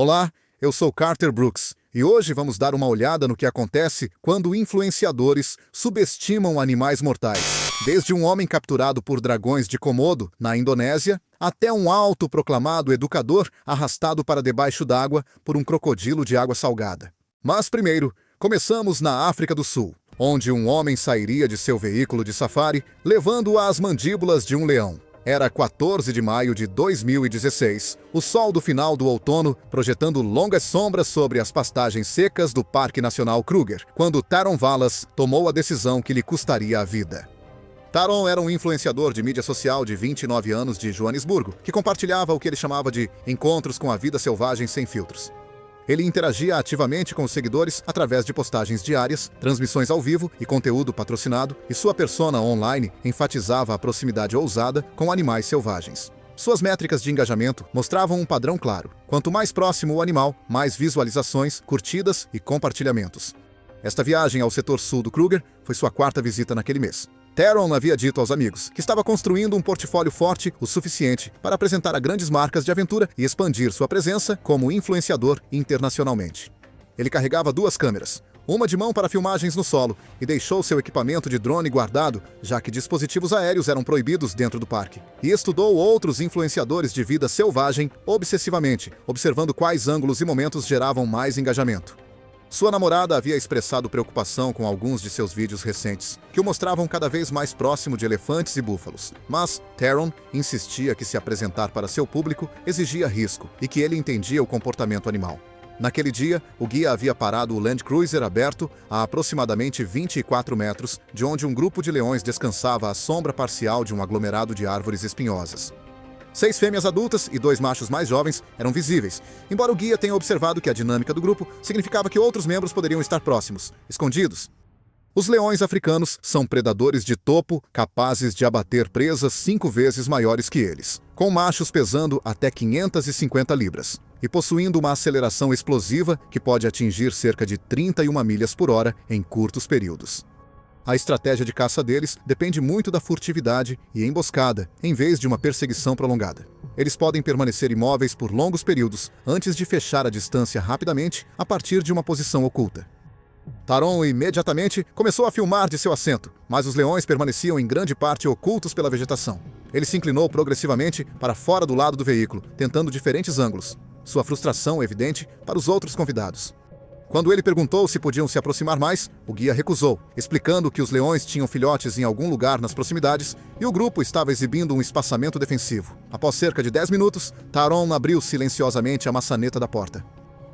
Olá, eu sou Carter Brooks e hoje vamos dar uma olhada no que acontece quando influenciadores subestimam animais mortais. Desde um homem capturado por dragões de Komodo, na Indonésia, até um autoproclamado educador arrastado para debaixo d'água por um crocodilo de água salgada. Mas primeiro, começamos na África do Sul, onde um homem sairia de seu veículo de safari levando às mandíbulas de um leão. Era 14 de maio de 2016, o sol do final do outono projetando longas sombras sobre as pastagens secas do Parque Nacional Kruger, quando Taron Wallace tomou a decisão que lhe custaria a vida. Taron era um influenciador de mídia social de 29 anos de Joanesburgo, que compartilhava o que ele chamava de encontros com a vida selvagem sem filtros. Ele interagia ativamente com os seguidores através de postagens diárias, transmissões ao vivo e conteúdo patrocinado, e sua persona online enfatizava a proximidade ousada com animais selvagens. Suas métricas de engajamento mostravam um padrão claro. Quanto mais próximo o animal, mais visualizações, curtidas e compartilhamentos. Esta viagem ao setor sul do Kruger foi sua quarta visita naquele mês. Taron havia dito aos amigos que estava construindo um portfólio forte o suficiente para apresentar a grandes marcas de aventura e expandir sua presença como influenciador internacionalmente. Ele carregava 2 câmeras, uma de mão para filmagens no solo, e deixou seu equipamento de drone guardado, já que dispositivos aéreos eram proibidos dentro do parque. E estudou outros influenciadores de vida selvagem obsessivamente, observando quais ângulos e momentos geravam mais engajamento. Sua namorada havia expressado preocupação com alguns de seus vídeos recentes, que o mostravam cada vez mais próximo de elefantes e búfalos. Mas Taron insistia que se apresentar para seu público exigia risco e que ele entendia o comportamento animal. Naquele dia, o guia havia parado o Land Cruiser aberto a aproximadamente 24 metros, de onde um grupo de leões descansava à sombra parcial de um aglomerado de árvores espinhosas. 6 fêmeas adultas e 2 machos mais jovens eram visíveis, embora o guia tenha observado que a dinâmica do grupo significava que outros membros poderiam estar próximos, escondidos. Os leões africanos são predadores de topo capazes de abater presas 5 vezes maiores que eles, com machos pesando até 550 libras e possuindo uma aceleração explosiva que pode atingir cerca de 31 milhas por hora em curtos períodos. A estratégia de caça deles depende muito da furtividade e emboscada, em vez de uma perseguição prolongada. Eles podem permanecer imóveis por longos períodos antes de fechar a distância rapidamente a partir de uma posição oculta. Taron imediatamente começou a filmar de seu assento, mas os leões permaneciam em grande parte ocultos pela vegetação. Ele se inclinou progressivamente para fora do lado do veículo, tentando diferentes ângulos. Sua frustração evidente para os outros convidados. Quando ele perguntou se podiam se aproximar mais, o guia recusou, explicando que os leões tinham filhotes em algum lugar nas proximidades e o grupo estava exibindo um espaçamento defensivo. Após cerca de 10 minutos, Taron abriu silenciosamente a maçaneta da porta.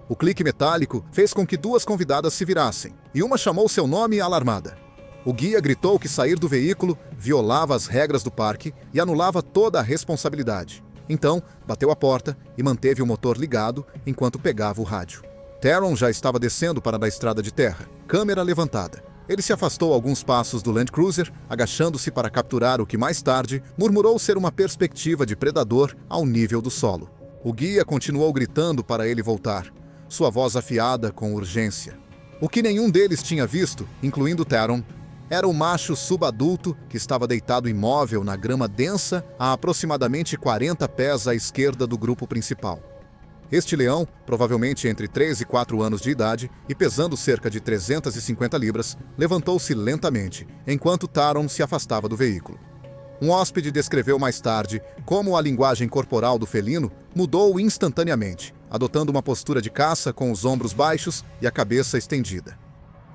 O clique metálico fez com que 2 convidadas se virassem, e uma chamou seu nome alarmada. O guia gritou que sair do veículo violava as regras do parque e anulava toda a responsabilidade. Então, bateu a porta e manteve o motor ligado enquanto pegava o rádio. Taron já estava descendo para a estrada de terra, câmera levantada. Ele se afastou alguns passos do Land Cruiser, agachando-se para capturar o que mais tarde murmurou ser uma perspectiva de predador ao nível do solo. O guia continuou gritando para ele voltar, sua voz afiada com urgência. O que nenhum deles tinha visto, incluindo Taron, era o macho subadulto que estava deitado imóvel na grama densa a aproximadamente 40 pés à esquerda do grupo principal. Este leão, provavelmente entre 3 e 4 anos de idade e pesando cerca de 350 libras, levantou-se lentamente, enquanto Taron se afastava do veículo. Um hóspede descreveu mais tarde como a linguagem corporal do felino mudou instantaneamente, adotando uma postura de caça com os ombros baixos e a cabeça estendida.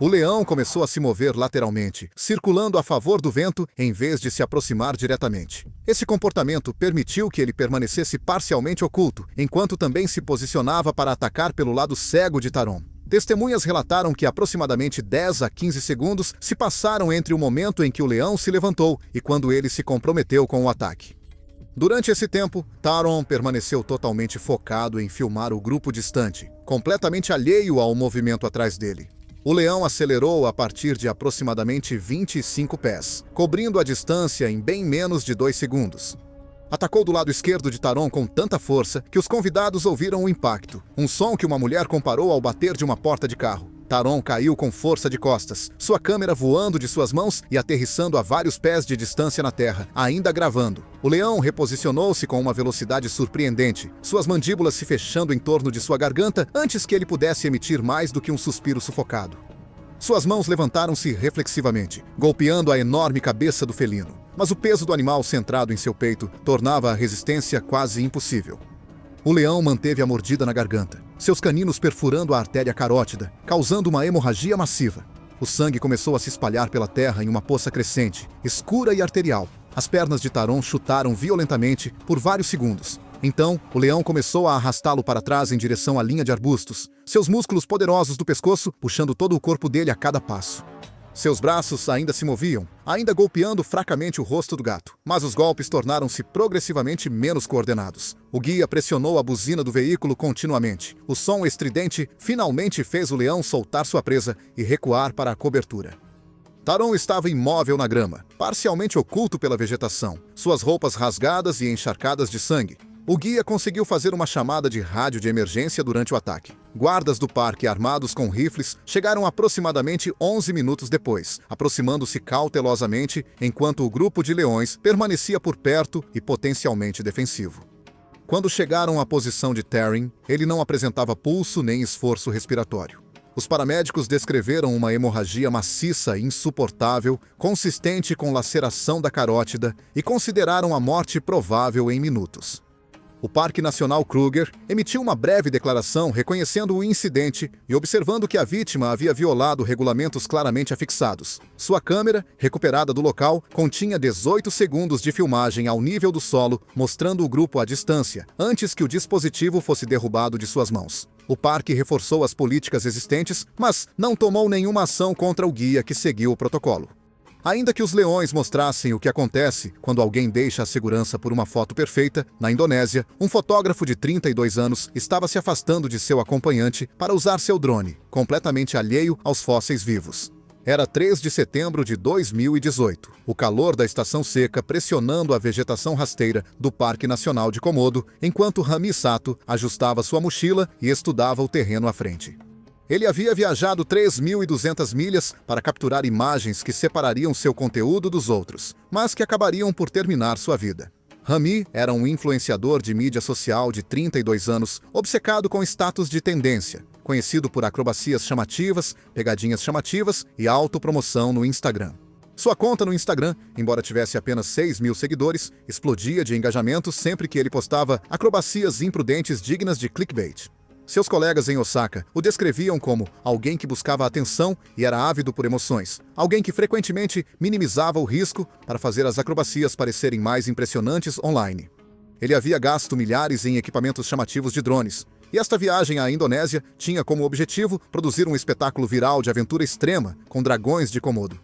O leão começou a se mover lateralmente, circulando a favor do vento em vez de se aproximar diretamente. Esse comportamento permitiu que ele permanecesse parcialmente oculto, enquanto também se posicionava para atacar pelo lado cego de Taron. Testemunhas relataram que aproximadamente 10 a 15 segundos se passaram entre o momento em que o leão se levantou e quando ele se comprometeu com o ataque. Durante esse tempo, Taron permaneceu totalmente focado em filmar o grupo distante, completamente alheio ao movimento atrás dele. O leão acelerou a partir de aproximadamente 25 pés, cobrindo a distância em bem menos de 2 segundos. Atacou do lado esquerdo de Taron com tanta força que os convidados ouviram o impacto, um som que uma mulher comparou ao bater de uma porta de carro. Taron caiu com força de costas, sua câmera voando de suas mãos e aterrissando a vários pés de distância na terra, ainda gravando. O leão reposicionou-se com uma velocidade surpreendente, suas mandíbulas se fechando em torno de sua garganta antes que ele pudesse emitir mais do que um suspiro sufocado. Suas mãos levantaram-se reflexivamente, golpeando a enorme cabeça do felino. Mas o peso do animal centrado em seu peito tornava a resistência quase impossível. O leão manteve a mordida na garganta, seus caninos perfurando a artéria carótida, causando uma hemorragia massiva. O sangue começou a se espalhar pela terra em uma poça crescente, escura e arterial. As pernas de Taron chutaram violentamente por vários segundos. Então, o leão começou a arrastá-lo para trás em direção à linha de arbustos, seus músculos poderosos do pescoço puxando todo o corpo dele a cada passo. Seus braços ainda se moviam, ainda golpeando fracamente o rosto do gato, mas os golpes tornaram-se progressivamente menos coordenados. O guia pressionou a buzina do veículo continuamente. O som estridente finalmente fez o leão soltar sua presa e recuar para a cobertura. Taron estava imóvel na grama, parcialmente oculto pela vegetação, suas roupas rasgadas e encharcadas de sangue. O guia conseguiu fazer uma chamada de rádio de emergência durante o ataque. Guardas do parque armados com rifles chegaram aproximadamente 11 minutos depois, aproximando-se cautelosamente enquanto o grupo de leões permanecia por perto e potencialmente defensivo. Quando chegaram à posição de Taryn, ele não apresentava pulso nem esforço respiratório. Os paramédicos descreveram uma hemorragia maciça e insuportável, consistente com laceração da carótida, e consideraram a morte provável em minutos. O Parque Nacional Kruger emitiu uma breve declaração reconhecendo o incidente e observando que a vítima havia violado regulamentos claramente afixados. Sua câmera, recuperada do local, continha 18 segundos de filmagem ao nível do solo, mostrando o grupo à distância, antes que o dispositivo fosse derrubado de suas mãos. O parque reforçou as políticas existentes, mas não tomou nenhuma ação contra o guia que seguiu o protocolo. Ainda que os leões mostrassem o que acontece quando alguém deixa a segurança por uma foto perfeita, na Indonésia, um fotógrafo de 32 anos estava se afastando de seu acompanhante para usar seu drone, completamente alheio aos fósseis vivos. Era 3 de setembro de 2018, o calor da estação seca pressionando a vegetação rasteira do Parque Nacional de Komodo, enquanto Rami Sato ajustava sua mochila e estudava o terreno à frente. Ele havia viajado 3.200 milhas para capturar imagens que separariam seu conteúdo dos outros, mas que acabariam por terminar sua vida. Rami era um influenciador de mídia social de 32 anos, obcecado com status de tendência, conhecido por acrobacias chamativas, pegadinhas chamativas e autopromoção no Instagram. Sua conta no Instagram, embora tivesse apenas 6.000 seguidores, explodia de engajamento sempre que ele postava acrobacias imprudentes dignas de clickbait. Seus colegas em Osaka o descreviam como alguém que buscava atenção e era ávido por emoções, alguém que frequentemente minimizava o risco para fazer as acrobacias parecerem mais impressionantes online. Ele havia gasto milhares em equipamentos chamativos de drones, e esta viagem à Indonésia tinha como objetivo produzir um espetáculo viral de aventura extrema com dragões de Komodo.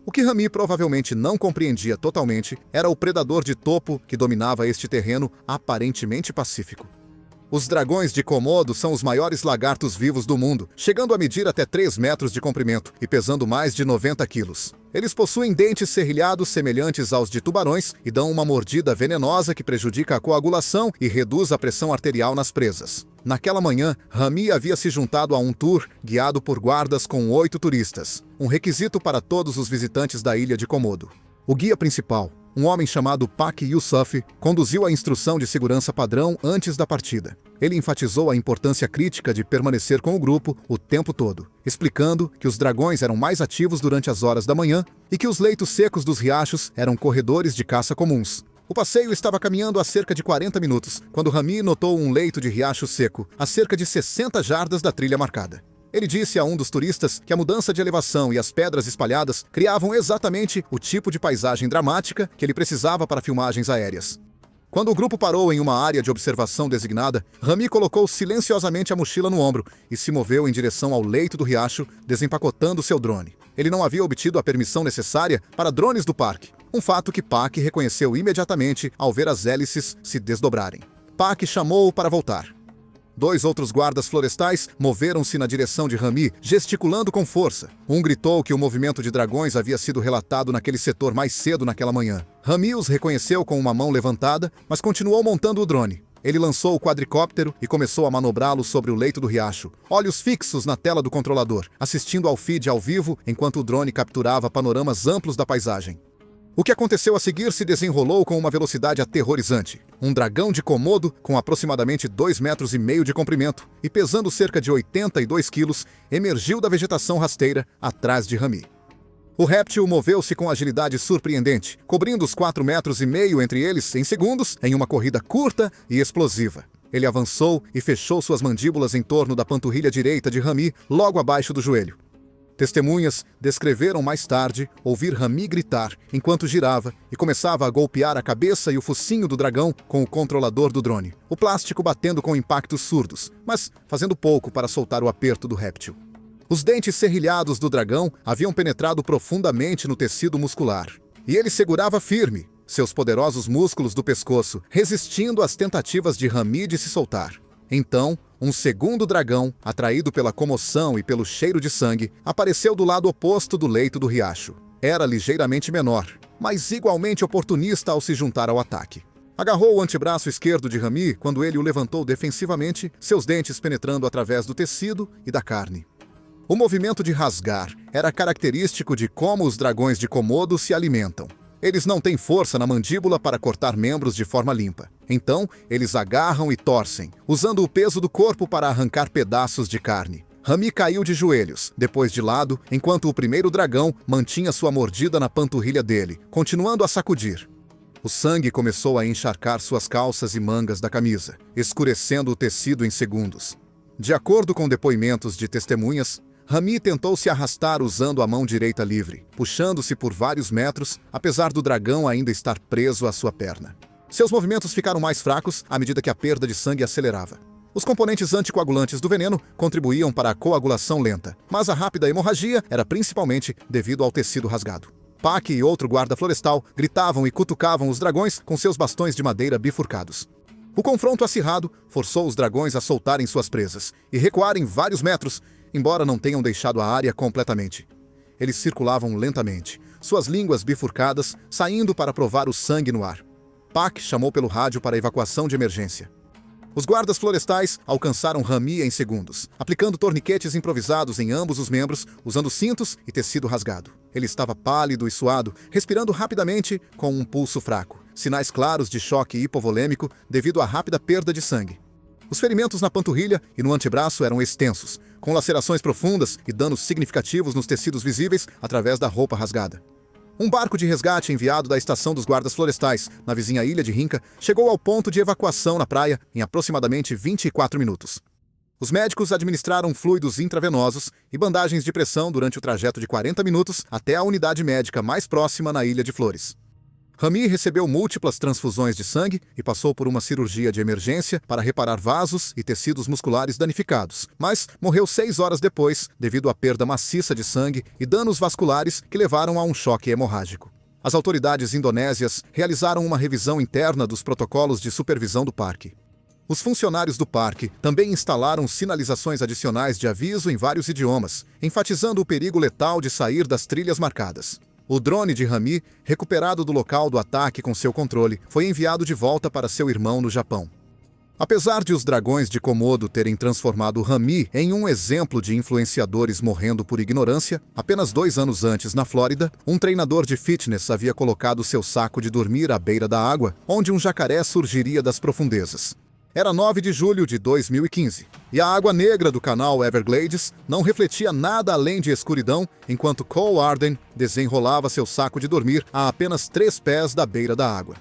O que Rami provavelmente não compreendia totalmente era o predador de topo que dominava este terreno aparentemente pacífico. Os dragões de Komodo são os maiores lagartos vivos do mundo, chegando a medir até 3 metros de comprimento e pesando mais de 90 quilos. Eles possuem dentes serrilhados semelhantes aos de tubarões e dão uma mordida venenosa que prejudica a coagulação e reduz a pressão arterial nas presas. Naquela manhã, Rami havia se juntado a um tour guiado por guardas com 8 turistas, um requisito para todos os visitantes da ilha de Komodo. O guia principal, um homem chamado Pak Yusuf, conduziu a instrução de segurança padrão antes da partida. Ele enfatizou a importância crítica de permanecer com o grupo o tempo todo, explicando que os dragões eram mais ativos durante as horas da manhã e que os leitos secos dos riachos eram corredores de caça comuns. O passeio estava caminhando há cerca de 40 minutos, quando Rami notou um leito de riacho seco, a cerca de 60 jardas da trilha marcada. Ele disse a um dos turistas que a mudança de elevação e as pedras espalhadas criavam exatamente o tipo de paisagem dramática que ele precisava para filmagens aéreas. Quando o grupo parou em uma área de observação designada, Rami colocou silenciosamente a mochila no ombro e se moveu em direção ao leito do riacho, desempacotando seu drone. Ele não havia obtido a permissão necessária para drones do parque, um fato que Pak reconheceu imediatamente ao ver as hélices se desdobrarem. Pak chamou-o para voltar. 2 outros guardas florestais moveram-se na direção de Rami, gesticulando com força. Um gritou que o movimento de dragões havia sido relatado naquele setor mais cedo naquela manhã. Rami os reconheceu com uma mão levantada, mas continuou montando o drone. Ele lançou o quadricóptero e começou a manobrá-lo sobre o leito do riacho, olhos fixos na tela do controlador, assistindo ao feed ao vivo enquanto o drone capturava panoramas amplos da paisagem. O que aconteceu a seguir se desenrolou com uma velocidade aterrorizante. Um dragão de Komodo, com aproximadamente 2,5 metros de comprimento e pesando cerca de 82 quilos, emergiu da vegetação rasteira atrás de Rami. O réptil moveu-se com agilidade surpreendente, cobrindo os 4,5 metros entre eles em segundos, em uma corrida curta e explosiva. Ele avançou e fechou suas mandíbulas em torno da panturrilha direita de Rami, logo abaixo do joelho. Testemunhas descreveram mais tarde ouvir Rami gritar enquanto girava e começava a golpear a cabeça e o focinho do dragão com o controlador do drone, o plástico batendo com impactos surdos, mas fazendo pouco para soltar o aperto do réptil. Os dentes serrilhados do dragão haviam penetrado profundamente no tecido muscular, e ele segurava firme, seus poderosos músculos do pescoço resistindo às tentativas de Rami de se soltar. Então, um segundo dragão, atraído pela comoção e pelo cheiro de sangue, apareceu do lado oposto do leito do riacho. Era ligeiramente menor, mas igualmente oportunista ao se juntar ao ataque. Agarrou o antebraço esquerdo de Rami quando ele o levantou defensivamente, seus dentes penetrando através do tecido e da carne. O movimento de rasgar era característico de como os dragões de Komodo se alimentam. Eles não têm força na mandíbula para cortar membros de forma limpa. Então, eles agarram e torcem, usando o peso do corpo para arrancar pedaços de carne. Rami caiu de joelhos, depois de lado, enquanto o primeiro dragão mantinha sua mordida na panturrilha dele, continuando a sacudir. O sangue começou a encharcar suas calças e mangas da camisa, escurecendo o tecido em segundos. De acordo com depoimentos de testemunhas, Rami tentou se arrastar usando a mão direita livre, puxando-se por vários metros, apesar do dragão ainda estar preso à sua perna. Seus movimentos ficaram mais fracos à medida que a perda de sangue acelerava. Os componentes anticoagulantes do veneno contribuíam para a coagulação lenta, mas a rápida hemorragia era principalmente devido ao tecido rasgado. Pac e outro guarda florestal gritavam e cutucavam os dragões com seus bastões de madeira bifurcados. O confronto acirrado forçou os dragões a soltarem suas presas e recuarem vários metros, embora não tenham deixado a área completamente. Eles circulavam lentamente, suas línguas bifurcadas, saindo para provar o sangue no ar. Pac chamou pelo rádio para evacuação de emergência. Os guardas florestais alcançaram Rami em segundos, aplicando torniquetes improvisados em ambos os membros, usando cintos e tecido rasgado. Ele estava pálido e suado, respirando rapidamente com um pulso fraco, sinais claros de choque hipovolêmico devido à rápida perda de sangue. Os ferimentos na panturrilha e no antebraço eram extensos, com lacerações profundas e danos significativos nos tecidos visíveis através da roupa rasgada. Um barco de resgate enviado da estação dos guardas florestais, na vizinha ilha de Rinca, chegou ao ponto de evacuação na praia em aproximadamente 24 minutos. Os médicos administraram fluidos intravenosos e bandagens de pressão durante o trajeto de 40 minutos até a unidade médica mais próxima na Ilha de Flores. Rami recebeu múltiplas transfusões de sangue e passou por uma cirurgia de emergência para reparar vasos e tecidos musculares danificados, mas morreu 6 horas depois devido à perda maciça de sangue e danos vasculares que levaram a um choque hemorrágico. As autoridades indonésias realizaram uma revisão interna dos protocolos de supervisão do parque. Os funcionários do parque também instalaram sinalizações adicionais de aviso em vários idiomas, enfatizando o perigo letal de sair das trilhas marcadas. O drone de Rami, recuperado do local do ataque com seu controle, foi enviado de volta para seu irmão no Japão. Apesar de os dragões de Komodo terem transformado Rami em um exemplo de influenciadores morrendo por ignorância, apenas 2 anos antes, na Flórida, um treinador de fitness havia colocado seu saco de dormir à beira da água, onde um jacaré surgiria das profundezas. Era 9 de julho de 2015, e a água negra do canal Everglades não refletia nada além de escuridão, enquanto Cole Arden desenrolava seu saco de dormir a apenas 3 pés da beira da água.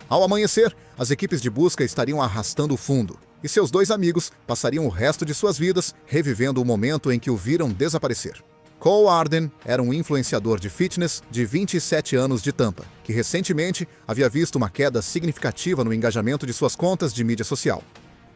Ao amanhecer, as equipes de busca estariam arrastando o fundo, e seus 2 amigos passariam o resto de suas vidas revivendo o momento em que o viram desaparecer. Cole Arden era um influenciador de fitness de 27 anos de Tampa, que recentemente havia visto uma queda significativa no engajamento de suas contas de mídia social.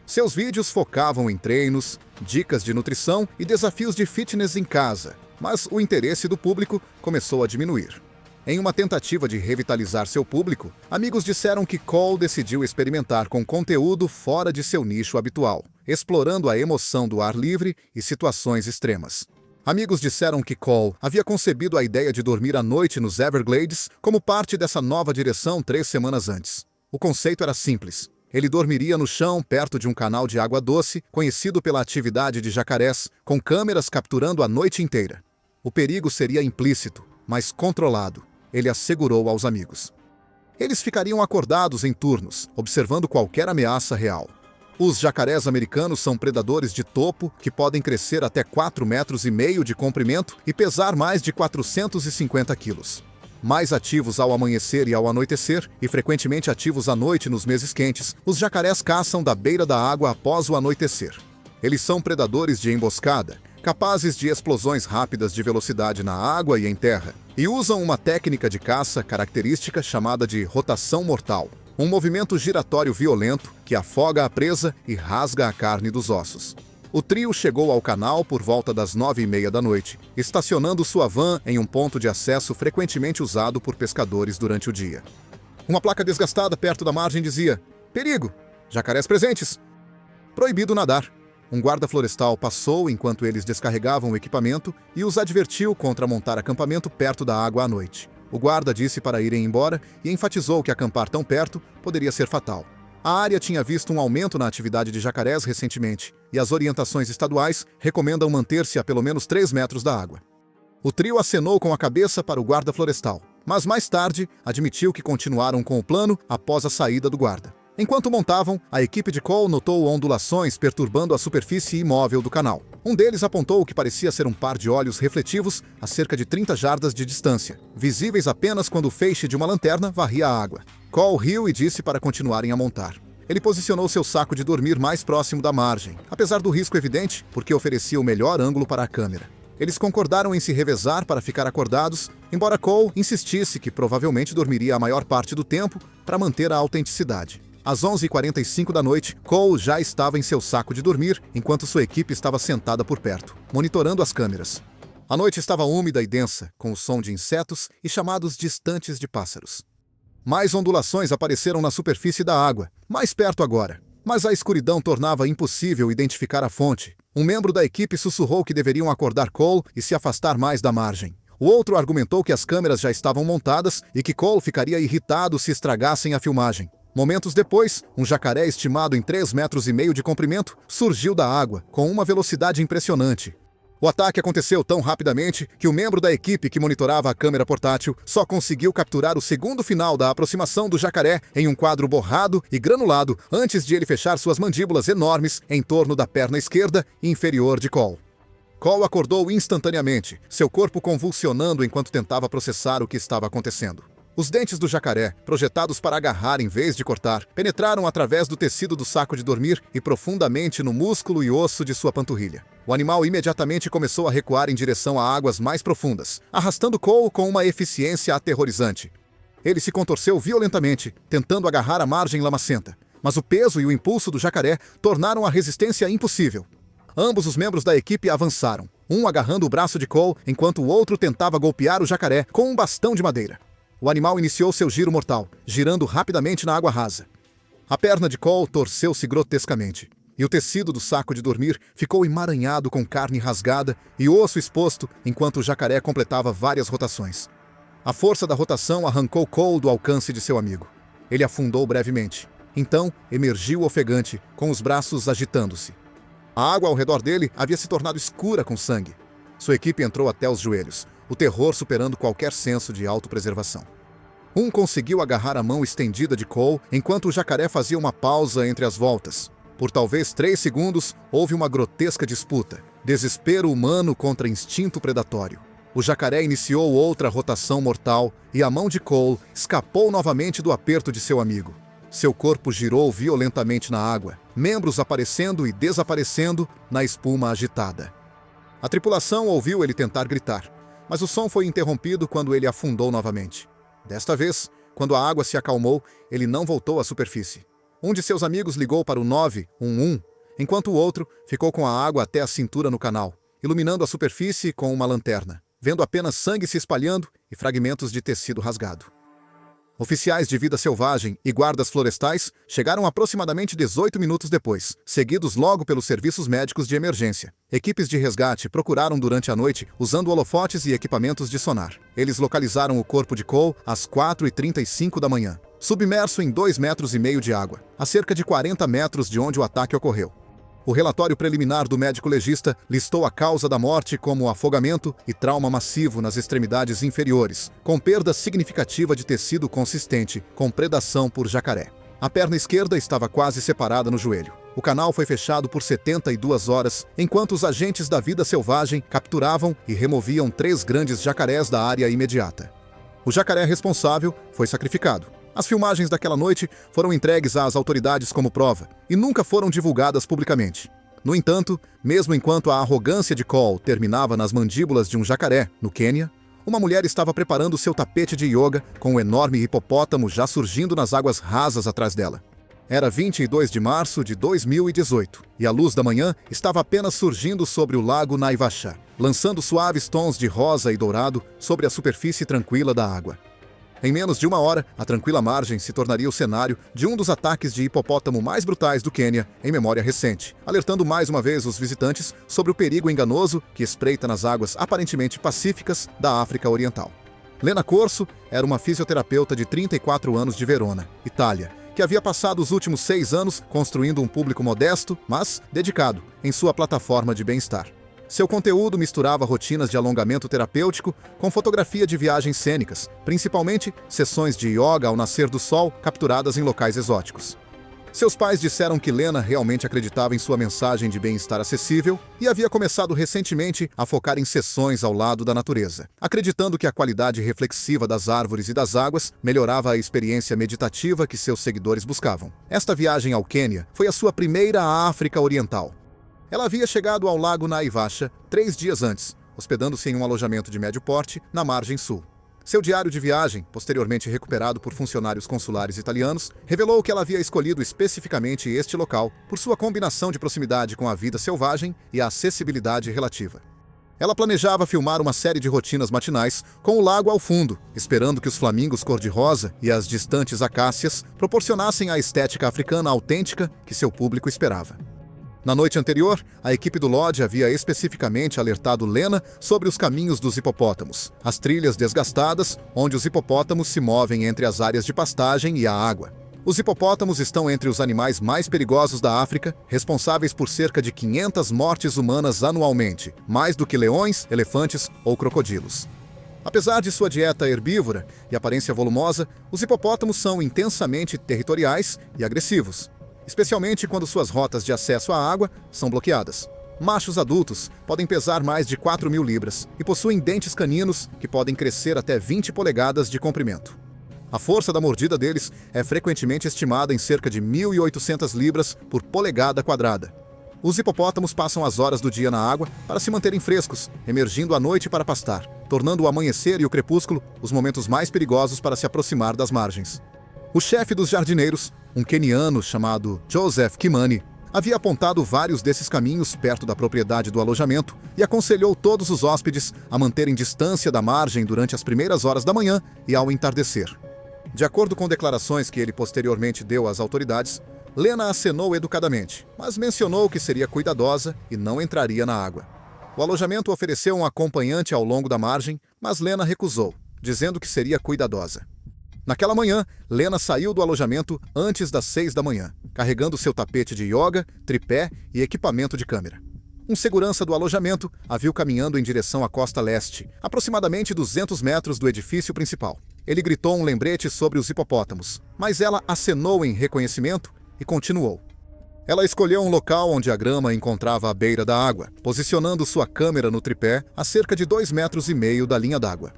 Seus vídeos focavam em treinos, dicas de nutrição e desafios de fitness em casa, mas o interesse do público começou a diminuir. Em uma tentativa de revitalizar seu público, amigos disseram que Cole decidiu experimentar com conteúdo fora de seu nicho habitual, explorando a emoção do ar livre e situações extremas. Amigos disseram que Cole havia concebido a ideia de dormir à noite nos Everglades como parte dessa nova direção 3 semanas antes. O conceito era simples. Ele dormiria no chão, perto de um canal de água doce, conhecido pela atividade de jacarés, com câmeras capturando a noite inteira. O perigo seria implícito, mas controlado, ele assegurou aos amigos. Eles ficariam acordados em turnos, observando qualquer ameaça real. Os jacarés americanos são predadores de topo que podem crescer até 4,5 metros de comprimento e pesar mais de 450 quilos. Mais ativos ao amanhecer e ao anoitecer, e frequentemente ativos à noite nos meses quentes, os jacarés caçam da beira da água após o anoitecer. Eles são predadores de emboscada, capazes de explosões rápidas de velocidade na água e em terra, e usam uma técnica de caça característica chamada de rotação mortal, um movimento giratório violento que afoga a presa e rasga a carne dos ossos. O trio chegou ao canal por volta das 9h30 da noite, estacionando sua van em um ponto de acesso frequentemente usado por pescadores durante o dia. Uma placa desgastada perto da margem dizia: "Perigo! Jacarés presentes! Proibido nadar." Um guarda florestal passou enquanto eles descarregavam o equipamento e os advertiu contra montar acampamento perto da água à noite. O guarda disse para irem embora e enfatizou que acampar tão perto poderia ser fatal. A área tinha visto um aumento na atividade de jacarés recentemente, e as orientações estaduais recomendam manter-se a pelo menos 3 metros da água. O trio acenou com a cabeça para o guarda florestal, mas mais tarde admitiu que continuaram com o plano após a saída do guarda. Enquanto montavam, a equipe de Cole notou ondulações perturbando a superfície imóvel do canal. Um deles apontou o que parecia ser um par de olhos refletivos a cerca de 30 jardas de distância, visíveis apenas quando o feixe de uma lanterna varria a água. Cole riu e disse para continuarem a montar. Ele posicionou seu saco de dormir mais próximo da margem, apesar do risco evidente, porque oferecia o melhor ângulo para a câmera. Eles concordaram em se revezar para ficar acordados, embora Cole insistisse que provavelmente dormiria a maior parte do tempo para manter a autenticidade. Às 11h45 da noite, Cole já estava em seu saco de dormir, enquanto sua equipe estava sentada por perto, monitorando as câmeras. A noite estava úmida e densa, com o som de insetos e chamados distantes de pássaros. Mais ondulações apareceram na superfície da água, mais perto agora, mas a escuridão tornava impossível identificar a fonte. Um membro da equipe sussurrou que deveriam acordar Cole e se afastar mais da margem. O outro argumentou que as câmeras já estavam montadas e que Cole ficaria irritado se estragassem a filmagem. Momentos depois, um jacaré estimado em 3,5 metros de comprimento surgiu da água, com uma velocidade impressionante. O ataque aconteceu tão rapidamente que o membro da equipe que monitorava a câmera portátil só conseguiu capturar o segundo final da aproximação do jacaré em um quadro borrado e granulado antes de ele fechar suas mandíbulas enormes em torno da perna esquerda e inferior de Cole. Cole acordou instantaneamente, seu corpo convulsionando enquanto tentava processar o que estava acontecendo. Os dentes do jacaré, projetados para agarrar em vez de cortar, penetraram através do tecido do saco de dormir e profundamente no músculo e osso de sua panturrilha. O animal imediatamente começou a recuar em direção a águas mais profundas, arrastando Cole com uma eficiência aterrorizante. Ele se contorceu violentamente, tentando agarrar a margem lamacenta, mas o peso e o impulso do jacaré tornaram a resistência impossível. Ambos os membros da equipe avançaram, um agarrando o braço de Cole enquanto o outro tentava golpear o jacaré com um bastão de madeira. O animal iniciou seu giro mortal, girando rapidamente na água rasa. A perna de Cole torceu-se grotescamente, e o tecido do saco de dormir ficou emaranhado com carne rasgada e osso exposto enquanto o jacaré completava várias rotações. A força da rotação arrancou Cole do alcance de seu amigo. Ele afundou brevemente. Então, emergiu ofegante, com os braços agitando-se. A água ao redor dele havia se tornado escura com sangue. Sua equipe entrou até os joelhos, o terror superando qualquer senso de autopreservação. Um conseguiu agarrar a mão estendida de Cole enquanto o jacaré fazia uma pausa entre as voltas. Por talvez 3 segundos, houve uma grotesca disputa, desespero humano contra instinto predatório. O jacaré iniciou outra rotação mortal e a mão de Cole escapou novamente do aperto de seu amigo. Seu corpo girou violentamente na água, membros aparecendo e desaparecendo na espuma agitada. A tripulação ouviu ele tentar gritar, mas o som foi interrompido quando ele afundou novamente. Desta vez, quando a água se acalmou, ele não voltou à superfície. Um de seus amigos ligou para o 911, enquanto o outro ficou com a água até a cintura no canal, iluminando a superfície com uma lanterna, vendo apenas sangue se espalhando e fragmentos de tecido rasgado. Oficiais de vida selvagem e guardas florestais chegaram aproximadamente 18 minutos depois, seguidos logo pelos serviços médicos de emergência. Equipes de resgate procuraram durante a noite usando holofotes e equipamentos de sonar. Eles localizaram o corpo de Cole às 4h35 da manhã. submerso em 2,5 metros de água, a cerca de 40 metros de onde o ataque ocorreu. O relatório preliminar do médico legista listou a causa da morte como afogamento e trauma massivo nas extremidades inferiores, com perda significativa de tecido consistente, com predação por jacaré. A perna esquerda estava quase separada no joelho. O canal foi fechado por 72 horas, enquanto os agentes da vida selvagem capturavam e removiam 3 grandes jacarés da área imediata. O jacaré responsável foi sacrificado. As filmagens daquela noite foram entregues às autoridades como prova e nunca foram divulgadas publicamente. No entanto, mesmo enquanto a arrogância de Cole terminava nas mandíbulas de um jacaré, no Quênia, uma mulher estava preparando seu tapete de yoga com um enorme hipopótamo já surgindo nas águas rasas atrás dela. Era 22 de março de 2018 e a luz da manhã estava apenas surgindo sobre o lago Naivasha, lançando suaves tons de rosa e dourado sobre a superfície tranquila da água. Em menos de 1 hora, a tranquila margem se tornaria o cenário de um dos ataques de hipopótamo mais brutais do Quênia em memória recente, alertando mais uma vez os visitantes sobre o perigo enganoso que espreita nas águas aparentemente pacíficas da África Oriental. Lena Corso era uma fisioterapeuta de 34 anos de Verona, Itália, que havia passado os últimos 6 anos construindo um público modesto, mas dedicado, em sua plataforma de bem-estar. Seu conteúdo misturava rotinas de alongamento terapêutico com fotografia de viagens cênicas, principalmente sessões de yoga ao nascer do sol capturadas em locais exóticos. Seus pais disseram que Lena realmente acreditava em sua mensagem de bem-estar acessível e havia começado recentemente a focar em sessões ao lado da natureza, acreditando que a qualidade reflexiva das árvores e das águas melhorava a experiência meditativa que seus seguidores buscavam. Esta viagem ao Quênia foi a sua primeira à África Oriental. Ela havia chegado ao lago Naivasha 3 dias antes, hospedando-se em um alojamento de médio porte na margem sul. Seu diário de viagem, posteriormente recuperado por funcionários consulares italianos, revelou que ela havia escolhido especificamente este local por sua combinação de proximidade com a vida selvagem e a acessibilidade relativa. Ela planejava filmar uma série de rotinas matinais com o lago ao fundo, esperando que os flamingos cor-de-rosa e as distantes acácias proporcionassem a estética africana autêntica que seu público esperava. Na noite anterior, a equipe do Lodge havia especificamente alertado Lena sobre os caminhos dos hipopótamos, as trilhas desgastadas, onde os hipopótamos se movem entre as áreas de pastagem e a água. Os hipopótamos estão entre os animais mais perigosos da África, responsáveis por cerca de 500 mortes humanas anualmente, mais do que leões, elefantes ou crocodilos. Apesar de sua dieta herbívora e aparência volumosa, os hipopótamos são intensamente territoriais e agressivos, especialmente quando suas rotas de acesso à água são bloqueadas. Machos adultos podem pesar mais de 4.000 libras e possuem dentes caninos que podem crescer até 20 polegadas de comprimento. A força da mordida deles é frequentemente estimada em cerca de 1.800 libras por polegada quadrada. Os hipopótamos passam as horas do dia na água para se manterem frescos, emergindo à noite para pastar, tornando o amanhecer e o crepúsculo os momentos mais perigosos para se aproximar das margens. O chefe dos jardineiros, um queniano chamado Joseph Kimani, havia apontado vários desses caminhos perto da propriedade do alojamento e aconselhou todos os hóspedes a manterem distância da margem durante as primeiras horas da manhã e ao entardecer. De acordo com declarações que ele posteriormente deu às autoridades, Lena acenou educadamente, mas mencionou que seria cuidadosa e não entraria na água. O alojamento ofereceu um acompanhante ao longo da margem, mas Lena recusou, dizendo que seria cuidadosa. Naquela manhã, Lena saiu do alojamento antes das 6 da manhã, carregando seu tapete de yoga, tripé e equipamento de câmera. Um segurança do alojamento a viu caminhando em direção à costa leste, aproximadamente 200 metros do edifício principal. Ele gritou um lembrete sobre os hipopótamos, mas ela acenou em reconhecimento e continuou. Ela escolheu um local onde a grama encontrava a beira da água, posicionando sua câmera no tripé a cerca de 2,5 metros da linha d'água.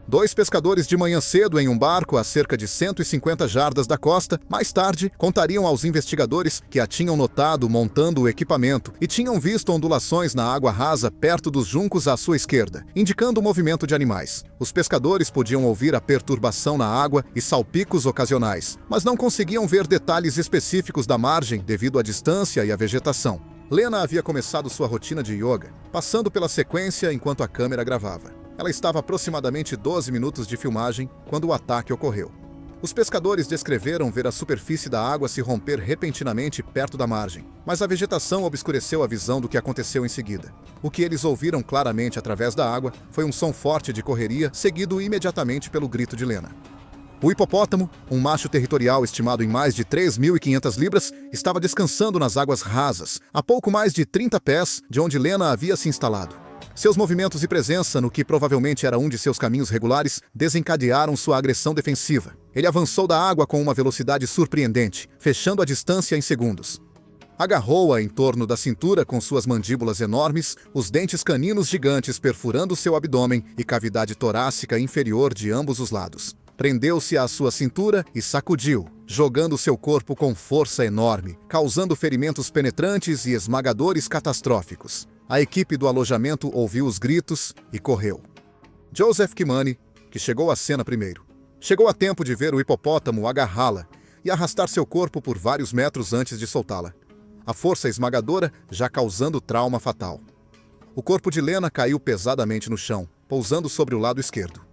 2 pescadores de manhã cedo em um barco a cerca de 150 jardas da costa, mais tarde, contariam aos investigadores que a tinham notado montando o equipamento e tinham visto ondulações na água rasa perto dos juncos à sua esquerda, indicando o movimento de animais. Os pescadores podiam ouvir a perturbação na água e salpicos ocasionais, mas não conseguiam ver detalhes específicos da margem devido à distância e à vegetação. Lena havia começado sua rotina de yoga, passando pela sequência enquanto a câmera gravava. Ela estava aproximadamente 12 minutos de filmagem quando o ataque ocorreu. Os pescadores descreveram ver a superfície da água se romper repentinamente perto da margem, mas a vegetação obscureceu a visão do que aconteceu em seguida. O que eles ouviram claramente através da água foi um som forte de correria, seguido imediatamente pelo grito de Lena. O hipopótamo, um macho territorial estimado em mais de 3.500 libras, estava descansando nas águas rasas, a pouco mais de 30 pés de onde Lena havia se instalado. Seus movimentos e presença no que provavelmente era um de seus caminhos regulares desencadearam sua agressão defensiva. Ele avançou da água com uma velocidade surpreendente, fechando a distância em segundos. Agarrou-a em torno da cintura com suas mandíbulas enormes, os dentes caninos gigantes perfurando seu abdômen e cavidade torácica inferior de ambos os lados. Prendeu-se à sua cintura e sacudiu, jogando seu corpo com força enorme, causando ferimentos penetrantes e esmagadores catastróficos. A equipe do alojamento ouviu os gritos e correu. Joseph Kimani, que chegou à cena primeiro, chegou a tempo de ver o hipopótamo agarrá-la e arrastar seu corpo por vários metros antes de soltá-la. A força esmagadora já causando trauma fatal. O corpo de Lena caiu pesadamente no chão, pousando sobre o lado esquerdo.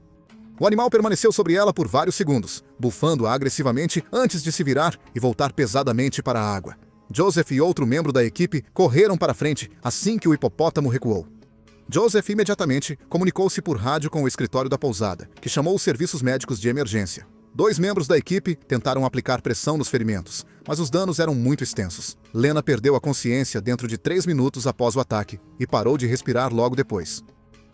O animal permaneceu sobre ela por vários segundos, bufando agressivamente antes de se virar e voltar pesadamente para a água. Joseph e outro membro da equipe correram para frente assim que o hipopótamo recuou. Joseph imediatamente comunicou-se por rádio com o escritório da pousada, que chamou os serviços médicos de emergência. 2 membros da equipe tentaram aplicar pressão nos ferimentos, mas os danos eram muito extensos. Lena perdeu a consciência dentro de 3 minutos após o ataque e parou de respirar logo depois.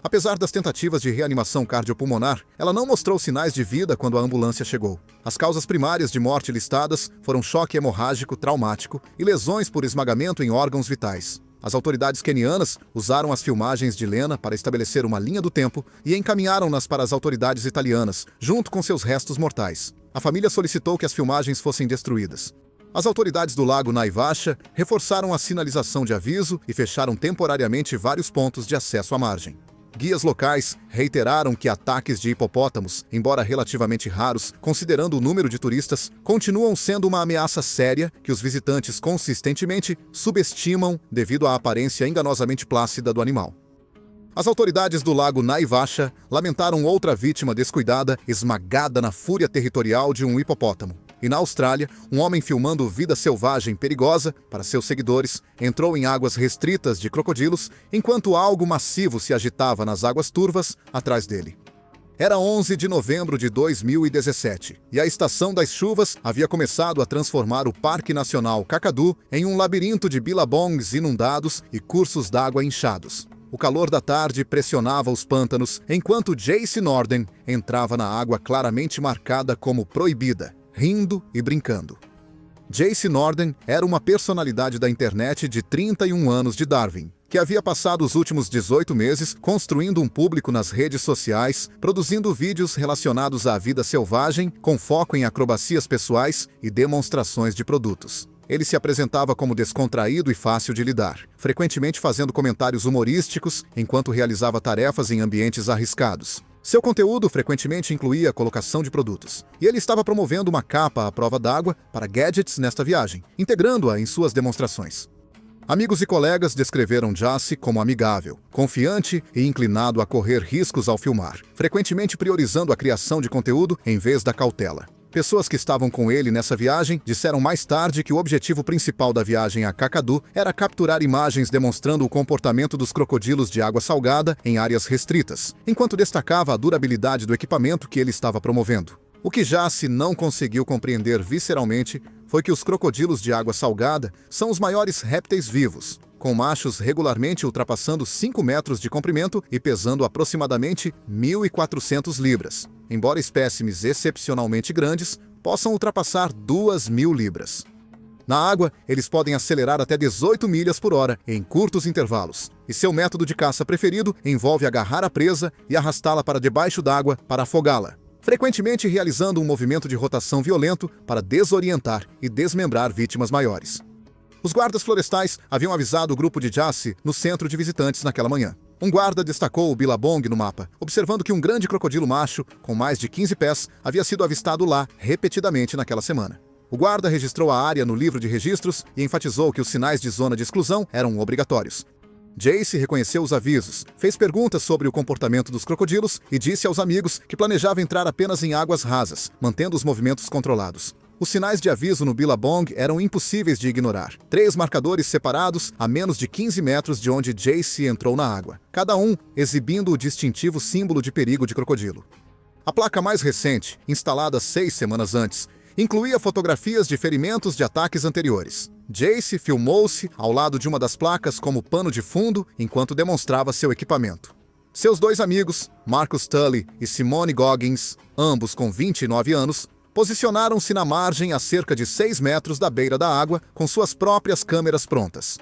Apesar das tentativas de reanimação cardiopulmonar, ela não mostrou sinais de vida quando a ambulância chegou. As causas primárias de morte listadas foram choque hemorrágico traumático e lesões por esmagamento em órgãos vitais. As autoridades quenianas usaram as filmagens de Lena para estabelecer uma linha do tempo e encaminharam-nas para as autoridades italianas, junto com seus restos mortais. A família solicitou que as filmagens fossem destruídas. As autoridades do lago Naivasha reforçaram a sinalização de aviso e fecharam temporariamente vários pontos de acesso à margem. Guias locais reiteraram que ataques de hipopótamos, embora relativamente raros, considerando o número de turistas, continuam sendo uma ameaça séria que os visitantes consistentemente subestimam devido à aparência enganosamente plácida do animal. As autoridades do lago Naivasha lamentaram outra vítima descuidada, esmagada na fúria territorial de um hipopótamo. E na Austrália, um homem filmando vida selvagem perigosa para seus seguidores entrou em águas restritas de crocodilos enquanto algo massivo se agitava nas águas turvas atrás dele. Era 11 de novembro de 2017 e a estação das chuvas havia começado a transformar o Parque Nacional Kakadu em um labirinto de billabongs inundados e cursos d'água inchados. O calor da tarde pressionava os pântanos enquanto Jace Norden entrava na água claramente marcada como proibida, rindo e brincando. Jace Norden era uma personalidade da internet de 31 anos de Darwin, que havia passado os últimos 18 meses construindo um público nas redes sociais, produzindo vídeos relacionados à vida selvagem, com foco em acrobacias pessoais e demonstrações de produtos. Ele se apresentava como descontraído e fácil de lidar, frequentemente fazendo comentários humorísticos enquanto realizava tarefas em ambientes arriscados. Seu conteúdo frequentemente incluía a colocação de produtos, e ele estava promovendo uma capa à prova d'água para gadgets nesta viagem, integrando-a em suas demonstrações. Amigos e colegas descreveram Jace como amigável, confiante e inclinado a correr riscos ao filmar, frequentemente priorizando a criação de conteúdo em vez da cautela. Pessoas que estavam com ele nessa viagem disseram mais tarde que o objetivo principal da viagem a Kakadu era capturar imagens demonstrando o comportamento dos crocodilos de água salgada em áreas restritas, enquanto destacava a durabilidade do equipamento que ele estava promovendo. O que Jace não conseguiu compreender visceralmente foi que os crocodilos de água salgada são os maiores répteis vivos, com machos regularmente ultrapassando 5 metros de comprimento e pesando aproximadamente 1.400 libras, embora espécimes excepcionalmente grandes possam ultrapassar 2.000 libras. Na água, eles podem acelerar até 18 milhas por hora em curtos intervalos, e seu método de caça preferido envolve agarrar a presa e arrastá-la para debaixo d'água para afogá-la, frequentemente realizando um movimento de rotação violento para desorientar e desmembrar vítimas maiores. Os guardas florestais haviam avisado o grupo de Jace no centro de visitantes naquela manhã. Um guarda destacou o billabong no mapa, observando que um grande crocodilo macho, com mais de 15 pés, havia sido avistado lá repetidamente naquela semana. O guarda registrou a área no livro de registros e enfatizou que os sinais de zona de exclusão eram obrigatórios. Jace reconheceu os avisos, fez perguntas sobre o comportamento dos crocodilos e disse aos amigos que planejava entrar apenas em águas rasas, mantendo os movimentos controlados. Os sinais de aviso no billabong eram impossíveis de ignorar. 3 marcadores separados a menos de 15 metros de onde Jace entrou na água, cada um exibindo o distintivo símbolo de perigo de crocodilo. A placa mais recente, instalada 6 semanas antes, incluía fotografias de ferimentos de ataques anteriores. Jace filmou-se ao lado de uma das placas como pano de fundo enquanto demonstrava seu equipamento. Seus dois amigos, Marcus Tully e Simone Goggins, ambos com 29 anos, posicionaram-se na margem a cerca de 6 metros da beira da água com suas próprias câmeras prontas.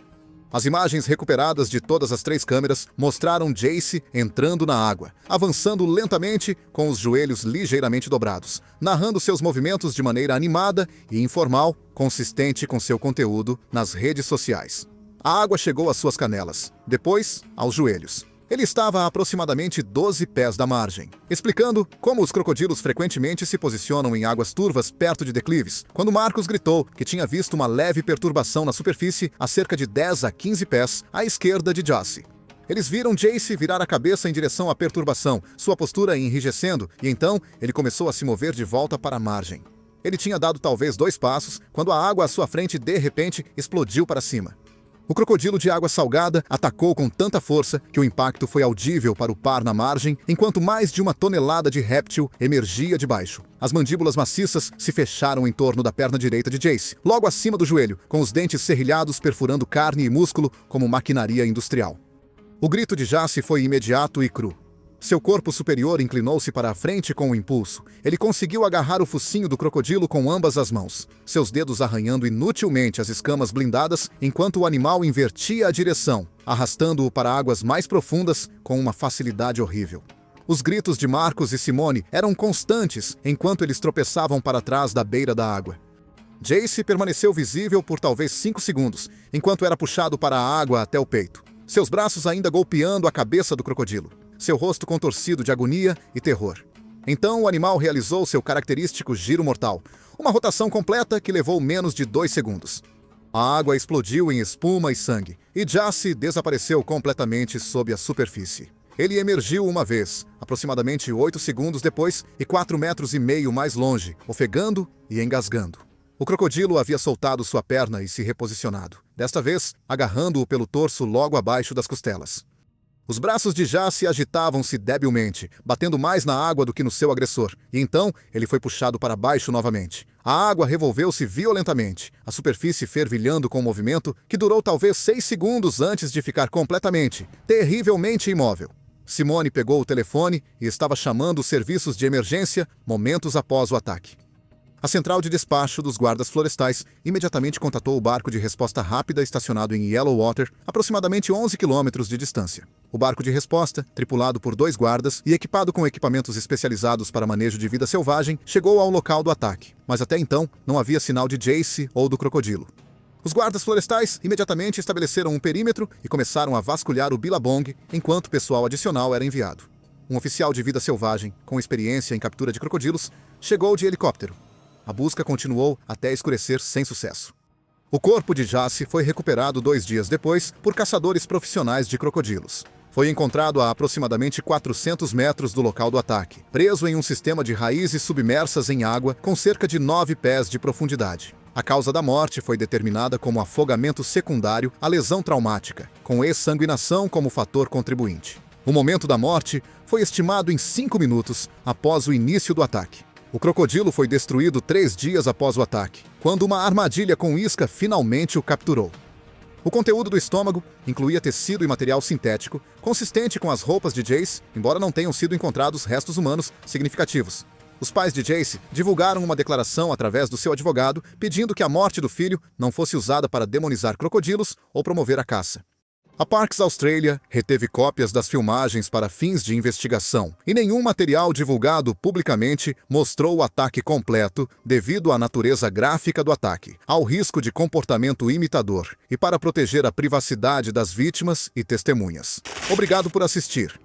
As imagens recuperadas de todas as 3 câmeras mostraram Jace entrando na água, avançando lentamente com os joelhos ligeiramente dobrados, narrando seus movimentos de maneira animada e informal, consistente com seu conteúdo nas redes sociais. A água chegou às suas canelas, depois aos joelhos. Ele estava a aproximadamente 12 pés da margem, explicando como os crocodilos frequentemente se posicionam em águas turvas perto de declives, quando Marcus gritou que tinha visto uma leve perturbação na superfície a cerca de 10 a 15 pés à esquerda de Jace. Eles viram Jace virar a cabeça em direção à perturbação, sua postura enrijecendo, e então ele começou a se mover de volta para a margem. Ele tinha dado talvez 2 passos, quando a água à sua frente de repente explodiu para cima. O crocodilo de água salgada atacou com tanta força que o impacto foi audível para o par na margem, enquanto mais de 1 tonelada de réptil emergia de baixo. As mandíbulas maciças se fecharam em torno da perna direita de Jace, logo acima do joelho, com os dentes serrilhados perfurando carne e músculo como maquinaria industrial. O grito de Jace foi imediato e cru. Seu corpo superior inclinou-se para a frente com o impulso. Ele conseguiu agarrar o focinho do crocodilo com ambas as mãos, seus dedos arranhando inutilmente as escamas blindadas enquanto o animal invertia a direção, arrastando-o para águas mais profundas com uma facilidade horrível. Os gritos de Marcus e Simone eram constantes enquanto eles tropeçavam para trás da beira da água. Jace permaneceu visível por talvez 5 segundos, enquanto era puxado para a água até o peito, seus braços ainda golpeando a cabeça do crocodilo, seu rosto contorcido de agonia e terror. Então o animal realizou seu característico giro mortal, uma rotação completa que levou menos de 2 segundos. A água explodiu em espuma e sangue, e Jace desapareceu completamente sob a superfície. Ele emergiu uma vez, aproximadamente 8 segundos depois, e 4,5 metros mais longe, ofegando e engasgando. O crocodilo havia soltado sua perna e se reposicionado, desta vez agarrando-o pelo torso logo abaixo das costelas. Os braços de Jace agitavam-se debilmente, batendo mais na água do que no seu agressor, e então ele foi puxado para baixo novamente. A água revolveu-se violentamente, a superfície fervilhando com um movimento que durou talvez 6 segundos antes de ficar completamente, terrivelmente imóvel. Simone pegou o telefone e estava chamando os serviços de emergência momentos após o ataque. A central de despacho dos guardas florestais imediatamente contatou o barco de resposta rápida estacionado em Yellowwater, aproximadamente 11 quilômetros de distância. O barco de resposta, tripulado por 2 guardas e equipado com equipamentos especializados para manejo de vida selvagem, chegou ao local do ataque, mas até então não havia sinal de Jace ou do crocodilo. Os guardas florestais imediatamente estabeleceram um perímetro e começaram a vasculhar o Billabong enquanto pessoal adicional era enviado. Um oficial de vida selvagem, com experiência em captura de crocodilos, chegou de helicóptero. A busca continuou até escurecer sem sucesso. O corpo de Jace foi recuperado 2 dias depois por caçadores profissionais de crocodilos. Foi encontrado a aproximadamente 400 metros do local do ataque, preso em um sistema de raízes submersas em água com cerca de 9 pés de profundidade. A causa da morte foi determinada como afogamento secundário à lesão traumática, com exsanguinação como fator contribuinte. O momento da morte foi estimado em 5 minutos após o início do ataque. O crocodilo foi destruído 3 dias após o ataque, quando uma armadilha com isca finalmente o capturou. O conteúdo do estômago incluía tecido e material sintético, consistente com as roupas de Jace, embora não tenham sido encontrados restos humanos significativos. Os pais de Jace divulgaram uma declaração através do seu advogado pedindo que a morte do filho não fosse usada para demonizar crocodilos ou promover a caça. A Parks Australia reteve cópias das filmagens para fins de investigação, e nenhum material divulgado publicamente mostrou o ataque completo devido à natureza gráfica do ataque, ao risco de comportamento imitador e para proteger a privacidade das vítimas e testemunhas. Obrigado por assistir.